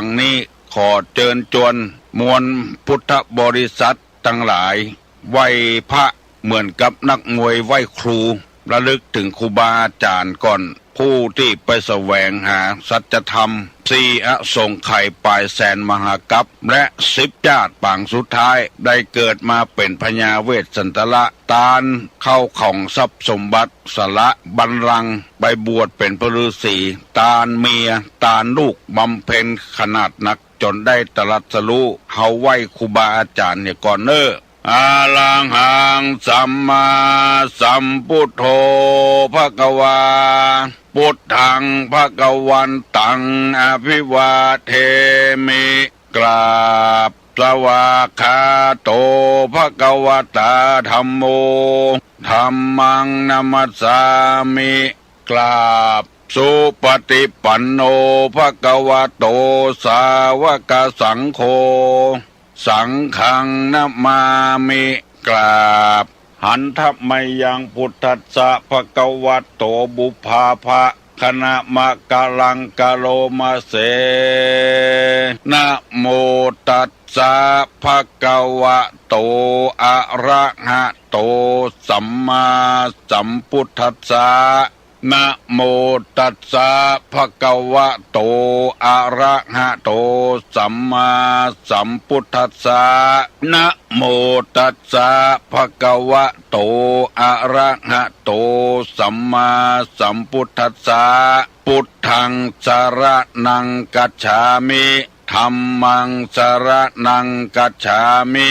ดังนี้ขอเชิญชวนมวลพุทธบริษัททั้งหลายไหว้พระเหมือนกับนักมวยไหว้ครูระลึกถึงครูบาอาจารย์ก่อนผู้ที่ไปแสวงหาสัจธรรม4อสงไขยปลายแสนมหากัปและ10ญาติปางสุดท้ายได้เกิดมาเป็นพญาเวสสันตละตาลเข้าของทรัพย์สมบัติสละบัลลังก์ไปบวชเป็นพระฤาษีตาลเมียตาลลูกบำเพ็ญขนาดหนักจนได้ตรัสรู้เฮาไหว้ครูบาอาจารย์เนี่ยก่อนเนออาลังหังสัมมาสัมพุทโธภควาพุทธังภควันตังอภิวาเทมิกราบสวากขาโตภควตาธัมโมธัมมังนัมสสามิกราบสุปฏิปันโนภควโตสาวกสังโฆสังฆังนะมามิกราบหันทัพไมยังพุทธัสสะภควโตบุพภาภะคณะมะกะลังกะโลมาเสนะโมตัสสะภควโตอะระหะโตสัมมาสัมพุทธัสสะนะโมตัสสะภควโตอะระหะโตสัมมาสัมพุทธัสสะนะโมตัสสะภควโตอะระหะโตสัมมาสัมพุทธัสสะพุทธังสรณังกัจฉามิธัมมังสรณังกัจฉามิ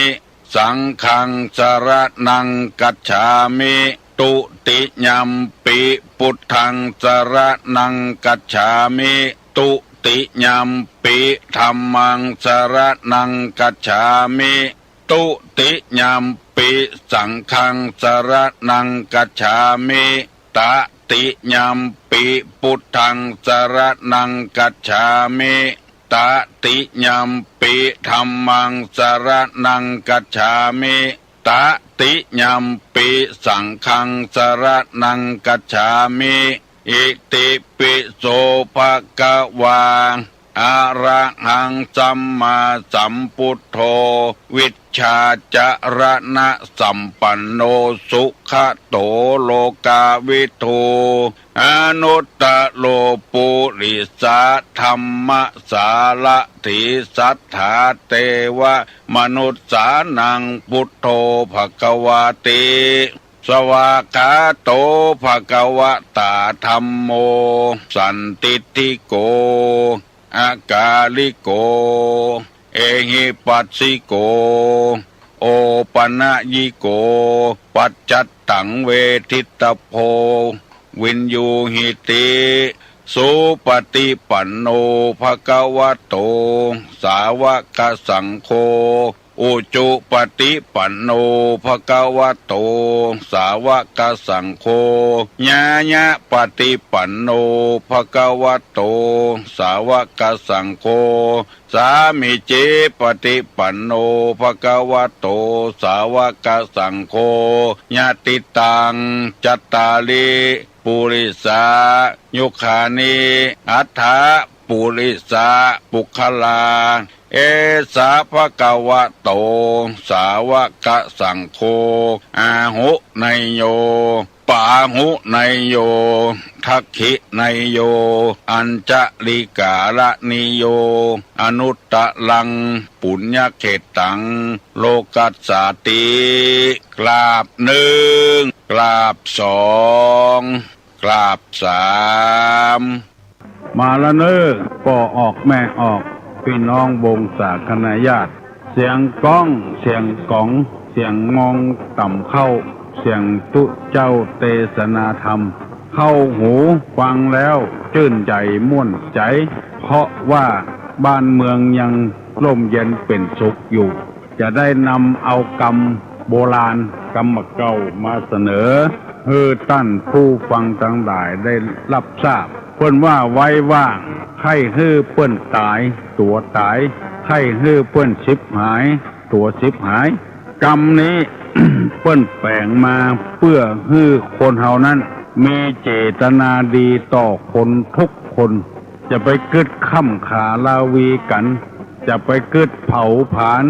สังฆังสรณังกัจฉามิตุติยัมปิพุทธังสรณังกัจฉามิตุติยัมปิธัมมังสรณังกัจฉามิตุติยัมปิสังฆังสรณังกัจฉามิตติยัมปิพุทธังสรณังกัจฉามิตติยัมปิธัมมังสรณังกัจฉามิตติยัมปิสังฆังสรณังกัจฉามิอิติปิโสภะคะวาอะระหังสัมมาสัมพุทโธวิชชาจรณะสัมปันโนสุขโตโลกาวิทูอนุตตโลปุริสาธัมมสารถิสัทธาเตวะมนุสสานังพุทโธภควาติสวากขาโตภควตาธัมโมสันติติโกอากาลิโกเอหิปัสสิโกโอปนะยิโกปัจจัตตังเวทิตโพวินยูหิติสุปฏิปันโนภควโตสาวกสังโฆอุจุปฏิปันโนภควโตสาวกสังโฆญาญะปฏิปันโนภควโตสาวกสังโฆสามิเจปฏิปันโนภควโตสาวกสังโฆญาติตังจัตตาลิปุริสายุคานิอัฏฐปุริสาปุคลาเอสาภควโตสาวกสังโฆอาหุไนโยปาหุไนโยทักขิไนโยอัญจลิกาลนิโยอนุตตะลังปุญญเขตังโลกัสสาติกราบหนึ่งกราบสองกราบสามมาละเนอป่อออกแม่ออกพี่น้องวงศาคณาญาติเสียงก้องเสียงกองเสียงงองต่ำเข้าเสียงตุเจ้าเตสนาธรรมเข้าหูฟังแล้วชื่นใจม่วนใจเพราะว่าบ้านเมืองยังร่มเย็นเป็นสุขอยู่จะได้นำเอากรรมโบราณกรรมเก่ามาเสนอเพื่อท่านผู้ฟังทั้งหลายได้รับทราบเพิ่นว่าไว้ว่างให้ฮื้อเปิ้นตายตัวตายให้ฮื้อเปิ้นชิบหายตัวชิบหายกรรมนี้ เปิ้นแปลงมาเพื่อฮื้อคนเฮานั้นมีเจตนาดีต่อคนทุกคน จะไปกึดค่ำขาลาวีกันจะไปกึดเผาผลาญ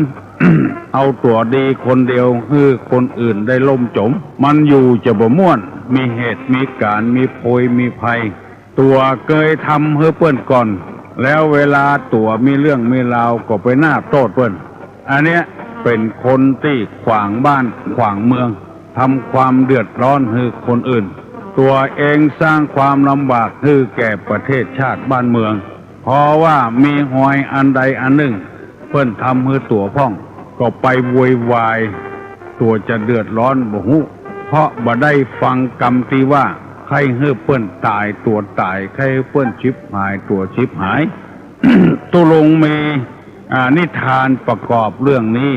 เอาตัวดีคนเดียวคือคนอื่นได้ล่มจมมันอยู่จะบ่ม่วนมีเหตุมีการมีโพยมีภัยตัวเคยทำเฮือเปิ้นก่อนแล้วเวลาตัวมีเรื่องมีราวก็ไปหน้าโทษเปิ้นอันเนี้ยเป็นคนที่ขวางบ้านขวางเมืองทำความเดือดร้อนให้คนอื่นตัวเองสร้างความลำบากให้แก่ประเทศชาติบ้านเมืองเพราะว่ามีหอยอันใดอันหนึ่งเพิ่นทำให้ตัวพ่องก็ไปโวยวายตัวจะเดือดร้อนบ่ฮู้เพราะบ่ได้ฟังกรรมที่ว่าใครให้เปิ้นตายตัวตายใครให้เปิ้นชิบหายตัวชิบหาย ตุลงมีนิทานประกอบเรื่องนี้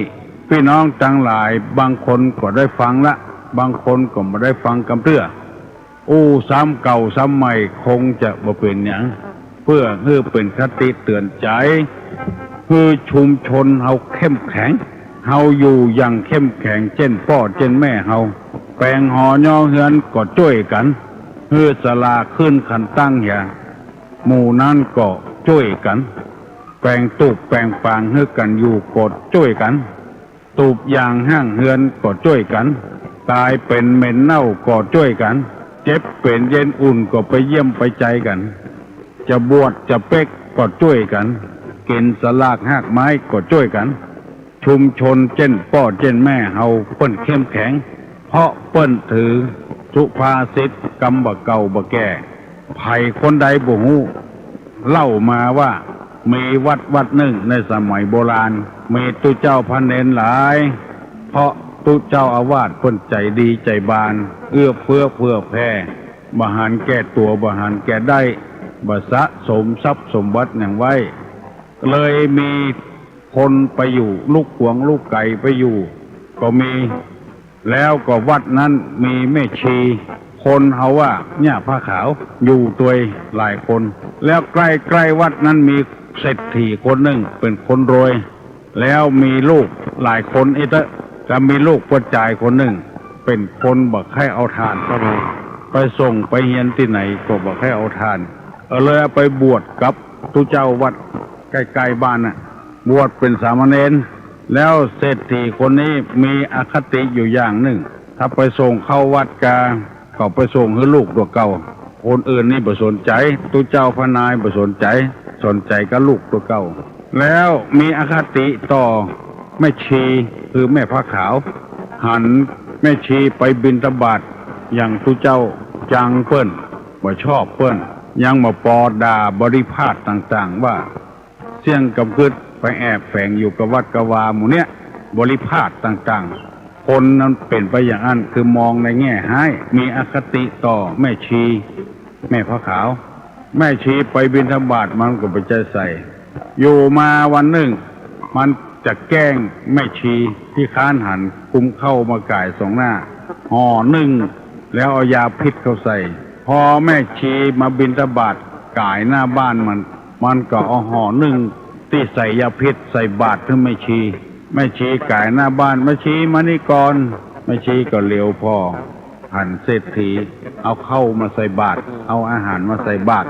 พี่น้องทั้งหลายบางคนก็ได้ฟังละบางคนก็ไม่ได้ฟังกำเตื้อซ้ำเก่าซ้ำใหม่คงจะบ่เป็นหยังเพื่อให้เป็นคติเตือนใจคือชุมชนเฮาเข้มแข็งเฮาอยู่อย่างเข้มแข็งเช่นพ่อเช่นแม่เฮาแปลงหอย่อเฮือนก็ช่วยกันเฮือศาลาขึ้นขันตั้งอย่างหมู่นั้นก็ช่วยกันแปลงตูบแปลงปางเฮือกันอยู่ก็ช่วยกันตูบยางห้างเฮือนก็ช่วยกันตายเป็นเหม็นเน่าก็ช่วยกันเจ็บเป็นเย็นอุ่นก็ไปเยี่ยมไปใจกันจะบวชจะเป๊กก็ช่วยกันกินสลากหากไม้ก็ช่วยกันชุมชนเช่นพ่อเช่นแม่เฮาเปิ้นเข้มแข็งเพราะเปิ้นถือสุภาษิตกำบ่เก่าบ่แก่ไผคนใดบ่ฮู้เล่ามาว่ามีวัดหนึ่งในสมัยโบราณมีตุเจ้าพระเนนหลายเพราะตุเจ้าอาวาสเปิ้นใจดีใจบานเอื้อเฟื้อเผื่อแผ่บ่หันแก่ตัวบ่หันแก่ได้บ่สะสมทรัพย์สมบัติอย่างไว้เลยมีคนไปอยู่ลูกหวงลูกไก่ไปอยู่ก็มีแล้วก็วัดนั้นมีแม่ชีคนเฮาว่าเนี่ยผ้าขาวอยู่ตัวหลายคนแล้วใกล้วัดนั้นมีเศรษฐีคนหนึ่งเป็นคนรวยแล้วมีลูกหลายคนอีกจะมีลูกประจายคนหนึ่งเป็นคนบอกให้เอาทานก็เลยไปส่งไปเฮียนที่ไหนก็บอกให้เอาทานเลยไปบวชกับตุเจ้าวัดใกล้ๆบ้านน่ะบวชเป็นสามเณรแล้วเศรษฐีคนนี้มีอคติอยู่อย่างหนึ่งถ้าไปส่งเข้าวัดกาเขาไปส่งให้ลูกตัวเก่าคนอื่นนี่บ่สนใจตุเจ้าพระนายบ่สนใจกับลูกตัวเก่าแล้วมีอคติต่อแม่ชีคือแม่พระขาวหันแม่ชีไปบิณฑบาตอย่างตุเจ้าจังเปิ้นบ่ชอบเปิ้นยังมาปอด่าบริพาทต่างๆว่าเสี่ยงกำกึดไปแอบแฝงอยู่กับวัดกวาหมู่เนี้ยบริพาทต่างๆคนนั้นเป็นไปอย่างนั้นคือมองในแง่ร้ายมีอคติต่อแม่ชีแม่พระขาวแม่ชีไปบิณฑบาตมันก็ไปใจใส่อยู่มาวันหนึ่งมันจะแกล้งแม่ชีที่ค้านหันกุมเข้ามาก่ายสองหน้าห่อนึ่งแล้วเอายาพิษเข้าใส่พอแม่ชีมาบิณฑบาตก่ายหน้าบ้านมันก็เอาห่อนึ่งที่ใส่ยาพิษใส่บาตรถึงแม่ชีก่ายหน้าบ้านแม่ชีมานี่ก่อนแม่ชีก็เลี้ยวพอหันเศรษฐีเอาเข้ามาใส่บาตรเอาอาหารมาใส่บาตร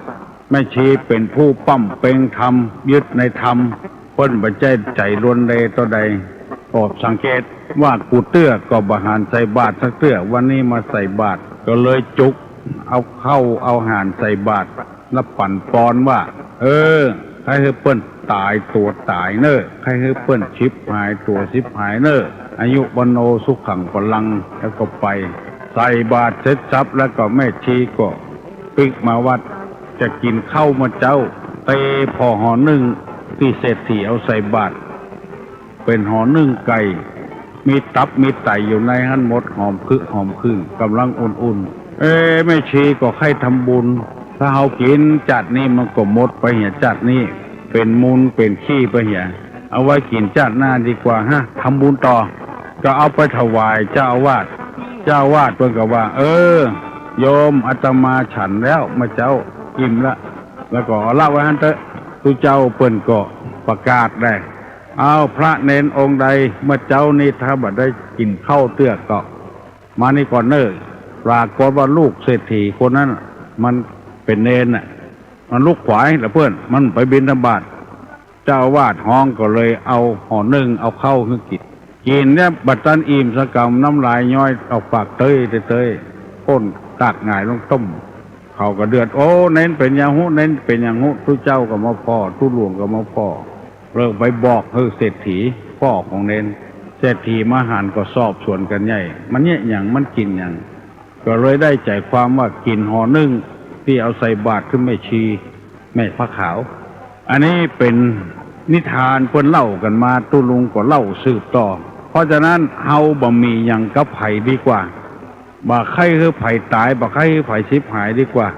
แม่ชีเป็นผู้ปั้มเป่งธรรมยึดในธรรมเพิ่นบ่ใจล้วนเลต่อใดโปรดสังเกตว่ากูเตื้อก็บ่หันใส่บาตรสักเตื้อวันนี้มาใส่บาตรก็เลยจุกเอาเข้าเอาอาหารใส่บาตรแล้วปั่นปอนว่าใครให้เปิ้นตายตัวตายเน้อใครให้เปิ้นชิบหายตัวชิบหายเน้ออายุวโนสุขังพลังแล้วก็ไปใส่บาตรเสร็จสับแล้วก็แม่ชีก็ปิกมาวัดจะกินข้าวมาเจ้าเตพอห่อนึ่งที่เศรษฐีเอาใส่บาตรเป็นห่อนึ่งไก่มีตับมีไตอยู่ในหันหมดหอมคึกำลังอุ่นๆแม่ชีก็ให้ทำบุญถ้าเฮากินจัดนี้มันก็หมดไปเหี่ยจัดนี้เป็นมูลเป็นขี้ไปเหี่ยเอาไว้กินจัดหน้าดีกว่าทำบุญต่อก็เอาไปถวายเจ้าอาวาสเพิ่นก็ว่าโยมอาตมาฉันแล้วมาเจ้าอิ่มละแล้วก็เล่าไว้หั่นเถอะตุเจ้าเปิ้นก็ประกาศได้เอาพระเนนองค์ใดเมื่อเจ้านี่ถ้าบ่ได้กินข้าวเตื้อก็มานี่ก่อนเน้อปรากฏว่าลูกเศรษฐีคนนั้นมันเป็นเนนน่ะ มันลุกขวายแล้วเพื่อนมันไปบิณฑบาตเจ้าวาดห้องก็เลยเอาห่อนึ่งเอาเข้าขึ้นกินเนี่ยบัดตันอิ่มสกำน้ำลายย้อยเอาปากเตยก้นตากหงายลงต้มเขาก็เดือดโอ้เน้นเป็นอย่างหูเน้นเป็นอย่างหูทุเจ้าก็มาพ่อทุหลวงก็มาพ่อเลิกไปบอกเศรษฐีพ่อของเน้นเศรษฐีมหาก็สอบสวนกันใหญ่มันเนี่ยอย่างมันกินอย่างก็เลยได้ใจความว่ากินห่อนึ่งที่เอาใส่บาตรขึ้นแม่ชีแม่พระขาวอันนี้เป็นนิทานเพิ่นเล่ากันมาตุลุงก็เล่าสืบต่อเพราะฉะนั้นเฮาบ่มีอย่างกับไผดีกว่าบ่ใครคือไผตายบ่ใครคือไผชิบหายดีกว่า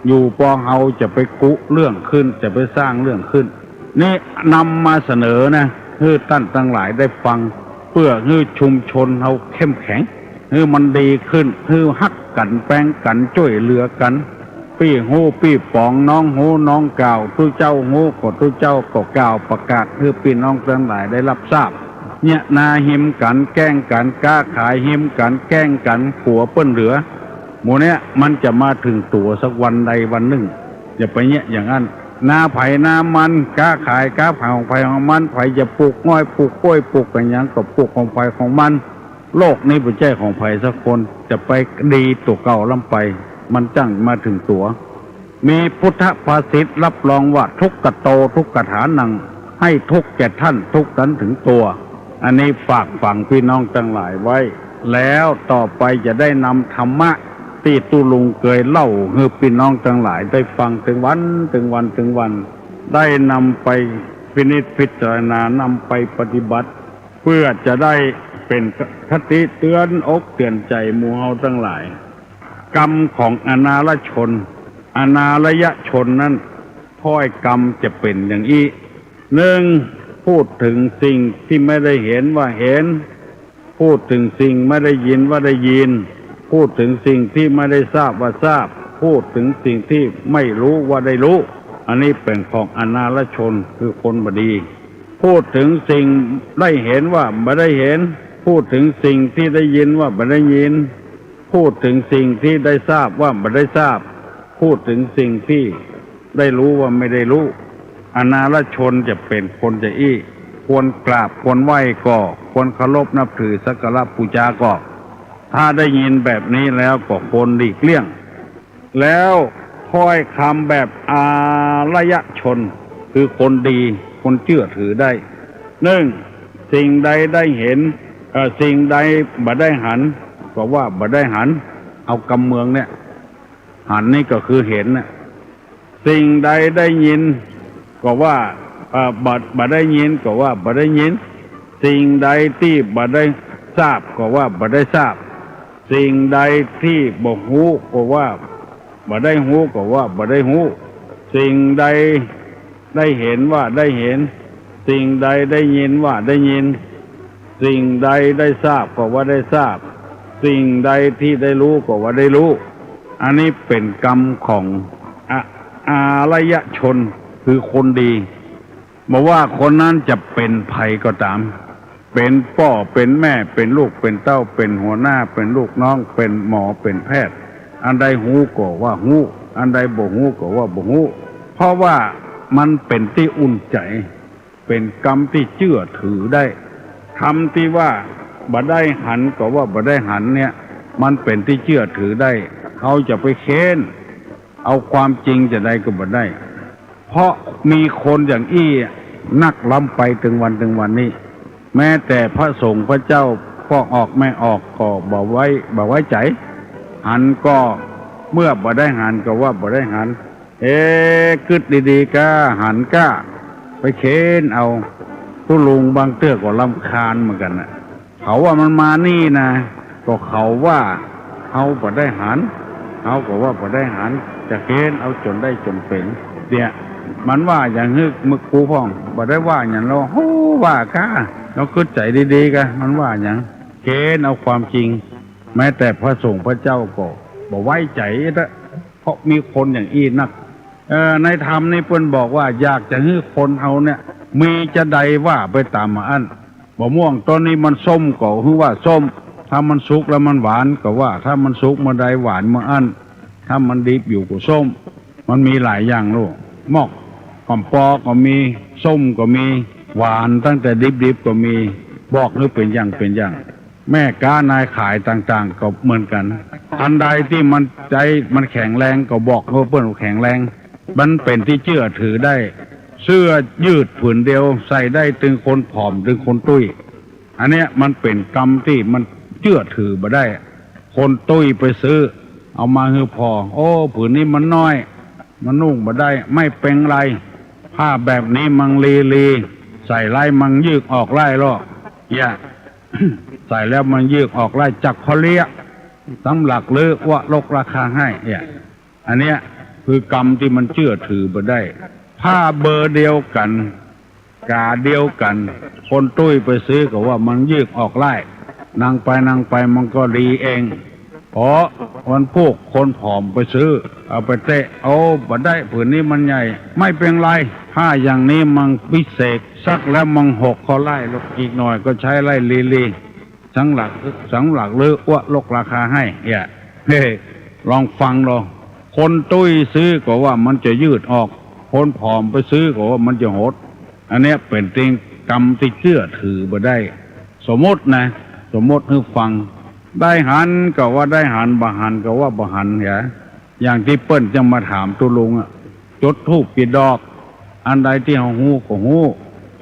อยู่ปองเฮาจะไปกุเรื่องขึ้นจะไปสร้างเรื่องขึ้นนี่นำมาเสนอนะคือท่านทั้งหลายได้ฟังเพื่อให้ชุมชนเฮาเข้มแข็งให้มันดีขึ้นให้ฮักกันแป้งกันช่วยเหลือกันปี้หูปี้ปองน้องหูน้องกล่าวทุเจ้าหูก็ทุเจ้าก็กล่าวประกาศให้พี่น้องทั้งหลายได้รับทราบเนี่ยนาหิมกันแกล้งกันก้าขายหิมกันแกล้งกันผัวเปิ้นเหลือหมู่เนี้ยมันจะมาถึงตัวสักวันใดวันหนึ่งอย่าไปเนี่ยอย่างนั้นนาไผ่นามันก้าขายก้าไผ่ของไผ่ของมันไผ่จะปลูกง่อยปลูกกล้วยปลูกกันอย่างก็ปลูกของไผ่ของมันโลกนี้เป็นใจของไผ่สักคนจะไปดีตัวเก่าล้ำไปมันจังมาถึงตัวมีพุทธภาษิตรับรองว่าทุกขโตทุกขฐานังให้ทุกแก่ท่านทุกนั้นถึงตัวอันนี้ฝากฝังพี่น้องทั้งหลายไว้แล้วต่อไปจะได้นำธรรมะที่ตุลุงเคยเล่าให้พี่น้องทั้งหลายได้ฟังถึงวันได้นำไปพินิจพิจารณานำไปปฏิบัติเพื่อจะได้เป็นคติเตือนอกเตือนใจหมู่เฮาทั้งหลายกรรมของอนาลชนอนาลยชนนั้นถ้อยกรรมจะเป็นอย่างนี้หนึ่งพูดถึงสิ่งที่ไม่ได้เห็นว่าเห็นพูดถึงสิ่งไม่ได้ยินว่าได้ยินพูดถึงสิ่งที่ไม่ได้ทราบว่าทราบพูดถึงสิ่งที่ไม่รู้ว่าได้รู้อันนี้เป็นของอนาลชนคือคนบดีพูดถึงสิ่งได้เห็นว่าไม่ได้เห็นพูดถึงสิ่งที่ได้ยินว่าไม่ได้ยินพูดถึงสิ่งที่ได้ทราบว่าไม่ได้ทราบพูดถึงสิ่งที่ได้รู้ว่าไม่ได้รู้อนาลชนจะเป็นคนจะอี้ควรกราบควรไหว้ก็ควรเคารพนับถือสักการะบูชาก็ถ้าได้ยินแบบนี้แล้วก็ควรหลีกเลี่ยงแล้วถ้อยคำแบบอารยชนคือคนดีคนเชื่อถือได้หนึ่งสิ่งใดได้เห็นสิ่งใดบ่ได้หันก็ว่าบ่ได้หันเอากำเมืองเนี่ยหันนี่ก็คือเห็นน่ะสิ่งใดได้ยินก็ว่าบ่ได้ยินก็ว่าบ่ได้ยินสิ่งใดที่บ่ได้ทราบก็ว่าบ่ได้ทราบสิ่งใดที่บ่ฮู้ก็ว่าบ่ได้ฮู้ก็ว่าบ่ได้ฮู้สิ่งใดได้เห็นว่าได้เห็นสิ่งใดได้ยินว่าได้ยินสิ่งใดได้ทราบก็ว่าได้ทราบสิ่งใดที่ได้รู้ก็ว่าได้รู้อันนี้เป็นกรรมของอารยชนคือคนดีบอกว่าคนนั้นจะเป็นภัยก็ตามเป็นพ่อเป็นแม่เป็นลูกเป็นเต้าเป็นหัวหน้าเป็นลูกน้องเป็นหมอเป็นแพทย์อันใดฮู้ก็ว่าฮู้อันใดบ่ฮู้ก็ว่าบ่ฮู้เพราะว่ามันเป็นที่อุ่นใจเป็นกรรมที่เชื่อถือได้คำที่ว่าบ่ได้หันก็ว่าบ่ได้หันเนี่ยมันเป็นที่เชื่อถือได้เขาจะไปเค้นเอาความจริงจะได้ก็บ่ได้เพราะมีคนอย่างอี้นักล้ำไปถึงวันนี้แม้แต่พระสงฆ์พระเจ้าก็ออกไม่ออกก็บ่ไว้ใจหันก็เมื่อบ่ได้หันก็ว่าบ่ได้หันคิดดีๆก็หันก็ไปเค้นเอาตุลุงบางเตื้อก็รำคาญเหมือนกันน่ะเขาว่ามันมานี่นะก็เขาว่าเขาบ่ได้หันเขาก็ว่าบ่ได้หันจะเค้นเอาจนได้จนเป็นเนี่ยมันว่าอย่างฮึกมึกกูพ่องบ่ได้ว่าอย่างเราโอ้ว่าก้าเราคิดใจดีๆกันมันว่าอย่างเค้นเอาความจริงแม้แต่พระสงฆ์พระเจ้าก็บ่ไว้ใจนะเพราะมีคนอย่างอี้นักในธรรมนี่เพิ่นบอกว่าอยากจะให้คนเฮาเนี่ยมีจะใดว่าไปตามมาอันบ่ม่วงต้นนี้มันส้มก็คือว่าส้มถ้ามันสุกแล้วมันหวานก็ว่าถ้ามันสุกมาใดหวานมาอันถ้ามันดิบอยู่ก็ส้ม มันมีหลายอย่างลูกมอกกอมปอก็มีส้มก็มีหวานตั้งแต่ดิบๆก็มีบอกหรือเป็นอย่างแม่ค้านายขายต่างๆก็เหมือนกันอันใดที่มันใจมันแข็งแรงก็บอกว่าเปิ้นแข็งแรงมันเป็นที่เชื่อถือได้เสื้อยืดผืนเดียวใส่ได้ถึงคนผอมถึงคนตุ้ยอันเนี้ยมันเป็นกรรมที่มันเชื่อถือมาได้คนตุ้ยไปซื้อเอามาคือพอโอ้ผืนนี้มันน้อยมันนุ่งมาได้ไม่เป็นไรผ้าแบบนี้มังลีใส่ไล่มังยืกออกไล่ลอกอย่า ใส่แล้วมันยืกออกไล่จักเขาเลี้ยสำหลักหรือว่าลกราคาให้เนี่ยอันเนี้ยคือกรรมที่มันเชื่อถือมาได้ผ้าเบอร์เดียวกันกาเดียวกันคนตุ้ยไปซื้อก็ว่ามันยืกออกไล่นางไปมันก็ดีเองเพราะวันพวกคนผอมไปซื้อเอาไปเตะเอาบัดได้ผืนนี้มันใหญ่ไม่เป็นไรผ้าอย่างนี้มันพิเศษซักแล้วมันหกเขาไล่ลกอีกหน่อยก็ใช้ไล่ลีสังหลักหรืออ้วลกราคาให้เนี่ยเฮ้ลองฟังลองคนตุ้ยซื้อก็ว่ามันจะยืดออกคนผอมไปซื้อก็ว่ามันจะหดอันเนี้ยเป็นจริงกรรมที่เชื่อถือบ่ได้สมมติให้ฟังได้หันก็ว่าได้หันบ่หันก็ว่าบ่หันอย่างที่เปิ้นจะมาถามตุลุงจุดธูปกี่ดอกอันใดที่เฮาฮู้ก็ฮู้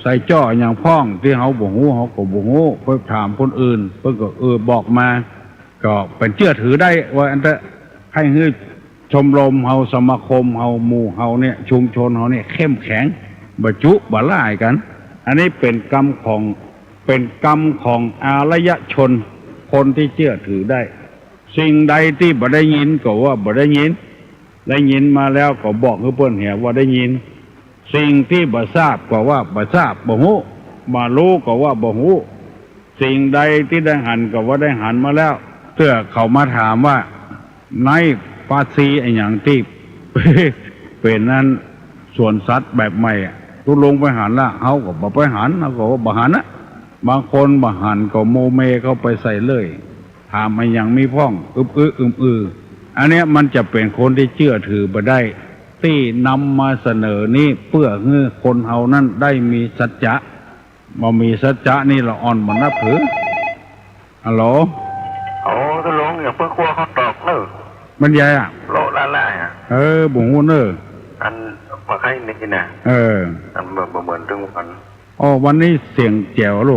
ใส่จ้ออย่างพ้องที่เฮาบ่ฮู้เฮาก็บ่ฮู้ไปถามคนอื่นเพิ่นก็บอกมาก็เป็นเชื่อถือได้ว่าอันเตะให้ฮื้อชมรมเฮาสมาคมเฮาหมู่เฮาเนี่ยชุมชนเฮาเนี่ยเข้มแข็งบ่จุบ่ล่ายกันอันนี้เป็นกรรมของอารยชนคนที่เชื่อถือได้สิ่งใดที่บ่ได้ยินก็ว่าบ่ได้ยินมาแล้วก็บอกให้เพิ่นเห็นว่าได้ยินสิ่งที่บ่ทราบก็ว่าบ่ทราบบ่ฮู้บ่รู้ก็ว่าบ่ฮู้สิ่งใดที่ได้หันก็ว่าได้หันมาแล้วเพื่อเขามาถามว่าในภาษีไอ้หยังที่ เป็นนั้นส่วนสัตว์แบบใหม่ทุลงไปหันละเฮาก็บ่ไปหันเฮาก็ว่าบ่หันนะบางคนบ่หันก็โมเมเข้าไปใส่เลยถามไอ้หยังมีพ้องอันเนี้ยมันจะเป็นคนที่เชื่อถือบ่ได้ที่นำมาเสนอนี้เพื่อให้คนเฮานั้นได้มีสัจจะบ่มีสัจจะนี่ละอ่อนบ่นับถือฮัลโหลโอ้ตุลุงอย่าเพิ่งกลัวเขาตอกเนอะมันใหญ่อ่ะโลละบ่ฮู้เนอะอันว่าใครนี่นะอันเหมือนถึงวันวันนี้เสียงแจ๋วโล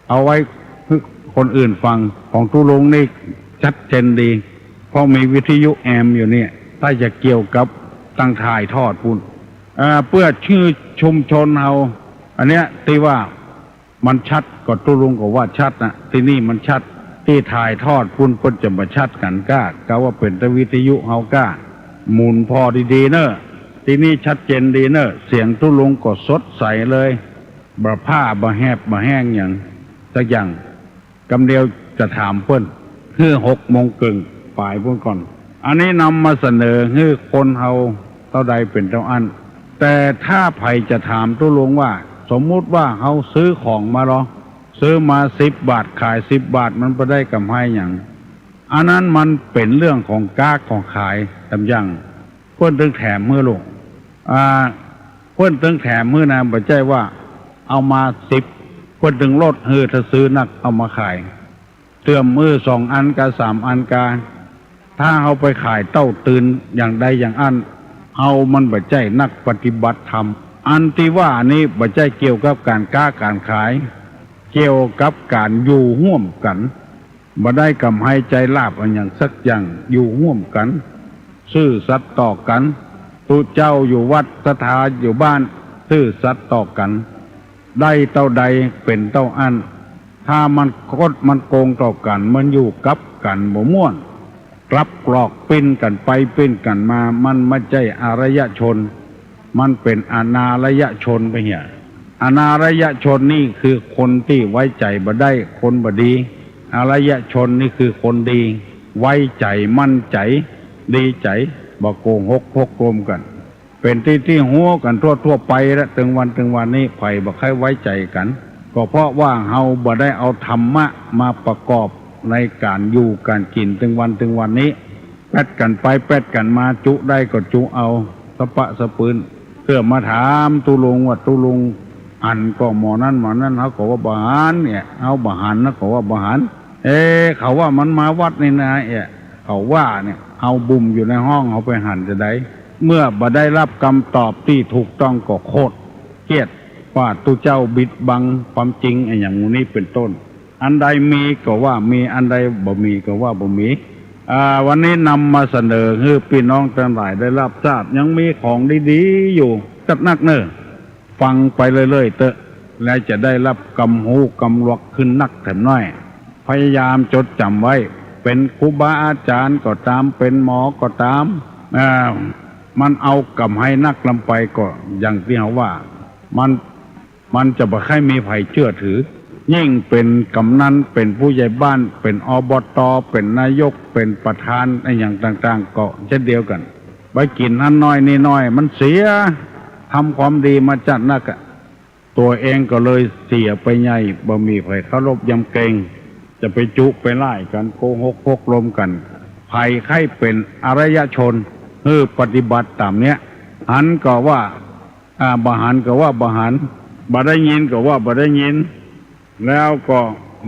เอาไว้ให้คนอื่นฟังของตุลุงนี่ชัดเจนดีเพราะมีวิทยุแอมอยู่เนี่ยถ้าจะเกี่ยวกับตั้งถ่ายทอดปุ่นเพื่อชื่อชุมชนเฮาอันเนี้ยที่ว่ามันชัดก็ตุลุงก็ว่าชัดนะที่นี่มันชัดที่ถ่ายทอดปุ่นเพิ่นจะมาชัดกันกะว่าเป็นแต่วิทยุเฮากะหมุนพอดีๆเนอะที่นี่ชัดเจนดีเนอะเสียงตุลุงก็สดใสเลยบ่ผ้าบ่แหบบ่แห้งอย่างสักอย่างกำเดียวจะถามเพิ่นคือ6:30ฝ่ายพุ่นก่อนอันนี้นำมาเสนอให้คนเฮาเท่าใดเป็นเท่าอันแต่ถ้าไผจะถามตุลุงว่าสมมุติว่าเฮาซื้อของมาหรอซื้อมา10 บาทขาย10 บาทมันบ่ได้กำไรหยังอันนั้นมันเป็นเรื่องของกากของขายตำยังเพิ่นถึงแถมมื้อลงเพิ่นถึงแถมมื้อนะบ่ใช่ว่าเอามา10เพิ่นถึงลดถ้าซื้อนักเอามาขายเติมมือ2 อันกับ3 อันกาถ้าเอาไปขายเต้าตื่นอย่างใดอย่างอันเอามันบ่ใช่นักปฏิบัติธรรมอันที่ว่านี้บ่ใช่เกี่ยวกับการค้าการขายเกี่ยวกับการอยู่ร่วมกันบ่ได้กำไรใจลาภอันอย่างสักอย่างอยู่ร่วมกันซื่อสัตย์ต่อกันตุเจ้าอยู่วัดสถาอยู่บ้านซื่อสัตย์ต่อกันได้เท่าใดเป็นเท่าอันถ้ามันมันโกงต่อกันมันอยู่กับกันบ่ม่วนกลับกรอกปิ้นกันไปปิ้นกันมามันไม่ใช่อารยชนมันเป็นอนาลยชนไปเหี้ยอนาลยชนนี่คือคนที่ไว้ใจบ่ได้คนบ่ดีอารยชนนี่คือคนดีไว้ใจมั่นใจดีใจบ่โกหกพกโกมกันเป็นที่หัวกันทั่วไปแล้วถึงวันนี้ไผบ่ใครไว้ใจกันก็เพราะว่าเฮาบ่ได้เอาธรรมะมาประกอบในการอยู่การกินถึงวันนี้ แปดกันไปแปดกันมาจุได้ก็จุเอาสะปะสะปืนเพื่อมาถามตุลุงว่าตุลุงอันก็หมอนั้นเขาก็ว่าบาหารเนี่ยเอาบาหารนะเขาว่าบาหารเขาว่ามันมาวัดนี่นะเขาว่าเนี่ยเอาบุ่มอยู่ในห้องเขาไปหันจะได้เมื่อบ่ได้รับคำตอบที่ถูกต้องก็โคตรเกลียดว่าตุเจ้าบิดบังความจริงอย่างนี้เป็นต้นอันใดมีก็ว่ามีอันใดบ่มีก็ว่าบ่มีวันนี้นำมาเสนอให้พี่น้องทั้งหลายได้รับทราบยังมีของดีๆอยู่จัดนักเนอฟังไปเรื่อยๆเตอะและจะได้รับกำหูกำลวกขึ้นนักแถมน้อยพยายามจดจำไว้เป็นครูบาอาจารย์ก็ตามเป็นหมอก็ตามมันเอากำให้นักลำไปก็อย่างที่เขาว่ามันจะบ่ให้มีไผเชื่อถือยิ่งเป็นกำนันเป็นผู้ใหญ่บ้านเป็นอบตเป็นนายกเป็นประธานอะไรอย่างต่างๆก็เช่นเดียวกันไปกินนั่นน้อยนี่น้อยมันเสียทำความดีมาจัดนักตัวเองก็เลยเสียไปใหญ่บ่มีไผเคารพยำเกรงจะไปจุไปไล่กันโกหกพกลมกันภัยไข้เป็นอารยชนปฏิบัติตามเนี้ยหันก็ว่าบาหันก็ว่าบาหันบ่ได้ยินก็ว่าบ่ได้ยินแล้วก็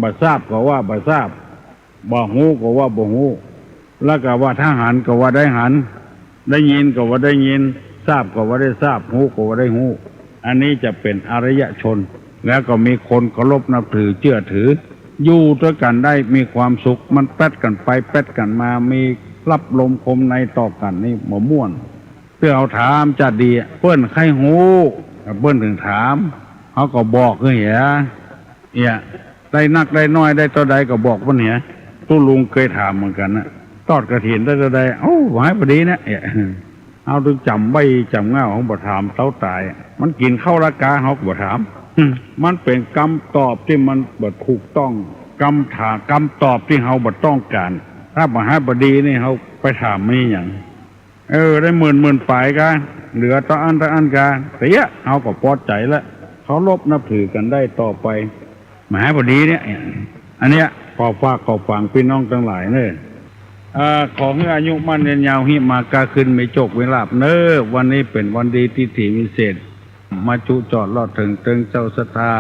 บ่ทราบก็ว่าบ่ทราบบ่ฮู้ก็ว่าบ่ฮู้แล้วก็ว่าทหารก็ว่าได้หันได้ยินก็ว่าได้ยินทราบก็ว่าได้ทราบฮู้ก็ว่าได้ฮู้อันนี้จะเป็นอารยชนแล้วก็มีคนเคารพนับถือเชื่อถืออยู่ด้วยกันได้มีความสุขมันแป๊ดกันไปแป๊ดกันมามีรับลมคมในต่อกันนี่บ่ม่วนเพื่อเอาถามจะดีเปิ้นใครฮู้เปิ้นถึงถามเขาก็บอกคือเหี้ยได้นักได้น้อยได้ตัวใดก็บอกว่าเนี่ยตู้ลุงเคยถามเหมือนกันนะทอดกระถินได้ตัวใดหายพอดีนะเอาถึงจำใบจำเงาของบ่ถามเต้าตายมันกินเข้าละกาเขาก็บ่ถามมันเป็นคำตอบที่มันบ่ถูกต้องคำตอบที่เขาบ่ต้องการถ้าบ่หายพอดีนี่เขาไปถามไม่อย่างได้หมื่นปลายกะเหลือต่ออันกะเสียเขาก็พอใจแล้วเขาลบนับถือกันได้ต่อไปมหาบดีเนี่ยอันเนี้ยขอฝากขอฟังพี่น้องทั้งหลายเนี่ยขอให้อายุมั่นยืนยาวหิมากาขึ้นไม่จกเวลาบวันนี้เป็นวันดีที่ถี่วิเศษมาจุจอดลอดถึงเจ้าศรัทธา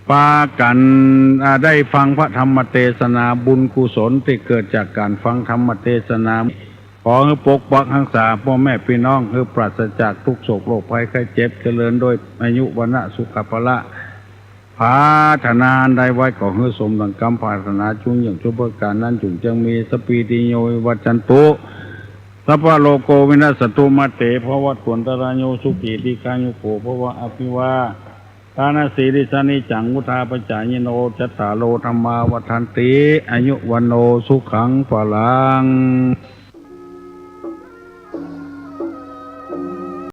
ปากันได้ฟังพระธรรมเทศนาบุญกุศลที่เกิดจากการฟังธรรมเทศนาขอให้ปกปักรักษาพ่อแม่พี่น้องให้ปราศจากทุกโศกโรคภัยไข้เจ็บเจริญโดยอายุวรรณะสุขภาละพาธนาได้ไว้ขอให้สมดังกรรมปรารถนาจุงอย่างทุกประการนั้นจุงจังมีสปีติโยวัจจันตุสัพพะโลโกวินาศตุมาเตภวัตถุนตรายโยสุขีติกายุโกภวะอภิวาทานาสีริสานิจังมุทาปจายโนจัตตาโลธรรมาวัฏันติอายุวันโนสุขังพลัง